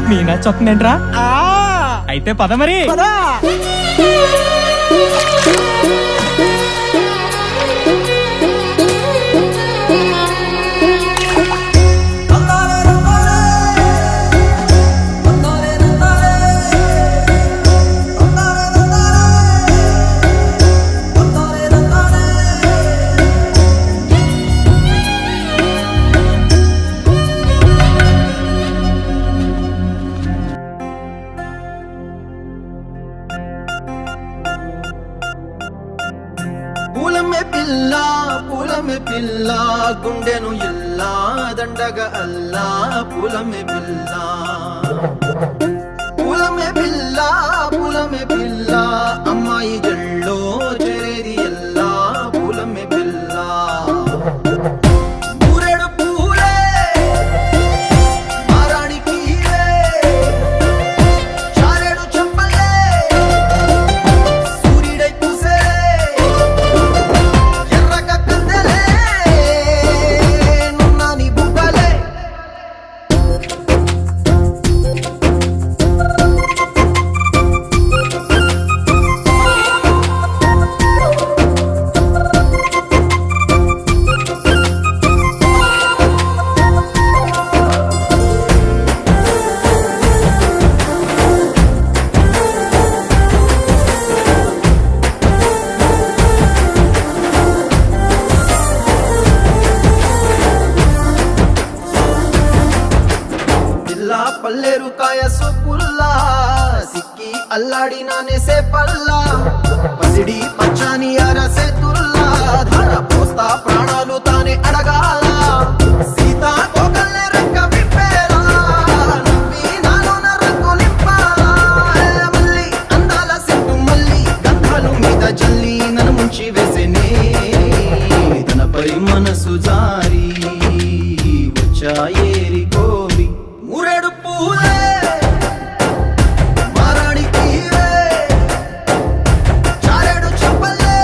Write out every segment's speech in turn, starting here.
మీనా చొక్కనేంట్రా? అయితే పద మరి. పూలమే పిల్ల గుండెను ఇల్లా దండగా అల్లా పూలమే పిల్ల పూలమే పిల్ల అమ్మాయి జల్లో చేరేది ఎల్లా పూలమే పిల్ల ఊరేడు పూలే మారాడికి చారేడు చెప్పలే సూర్యుడై పూసే పల్లేరు కాయ సొప్పుల్లా సిక్కి అల్లాడినానే సే పల్లా పసిడి పచ్చాని అరసే తుల్లా ధార పోస్తా ప్రాణాలు తానే అడగాల సీతా కోకల్లే రెక్క విప్పేలా నవ్వి నాలోన రంగు నింపాలా మల్లి అందాల సెట్టు మల్లి గంధాలు మీద జల్లి నన్ను ముంచి వేసేనే తనపై మనసు జారి వచ్చాయేరి కోరి మురేడు పూలే మారాడికి చారేడు చెప్పలే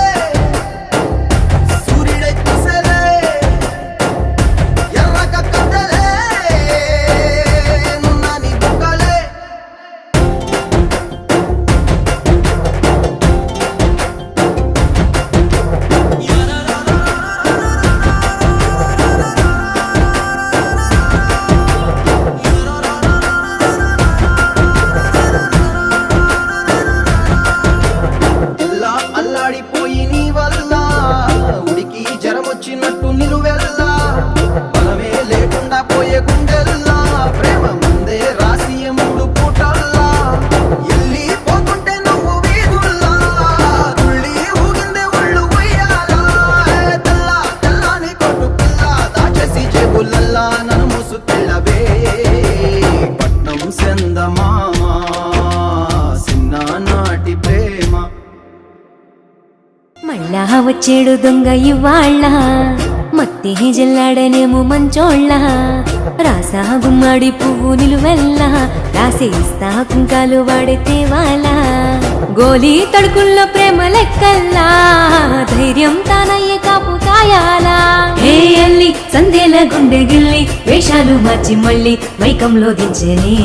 సూర్యుడై పూసలే ఎర్రక కద్దలే నున్నాని బుక్కలే అల్లాడిపోయి నీ వల్ల ఉడికి జరమొచ్చినట్టు నిలువెల్లా మనమే లేకుండా పోయే గుండెల్లా ప్రేమ ముందే రాసి మూడు పూటల్లా ఎల్లి పోతుంటే నువ్వు వీధుల్లా తుళ్ళి ఊగిందే ఒళ్ళు ఉయ్యాలా తెల్లా తెల్లాని కొట్టు పిల్ల దాచేసి జేబులల్లా నన్ను మూసుకెళ్ళవే పట్నం సెందమామా సిన్నానాటి ప్రేమ మళ్ళా వచ్చేడు దొంగ ఇవాళ్ళ మత్తి జల్లాడనేమో మంచోళ్ళ రాసా గుమ్మడి పువ్వు నిలువెల్లా రాసేస్తా కుంకాలు వాడితే వాళ్ళ గోలీ తడుకుల్లో ప్రేమ లెక్కల్లా ధైర్యం తానయ్యే కాపు కాయాలా హే అల్లి సందేల గుండె గిల్లి వేషాలు మార్చి మళ్ళీ మైకంలో దించనే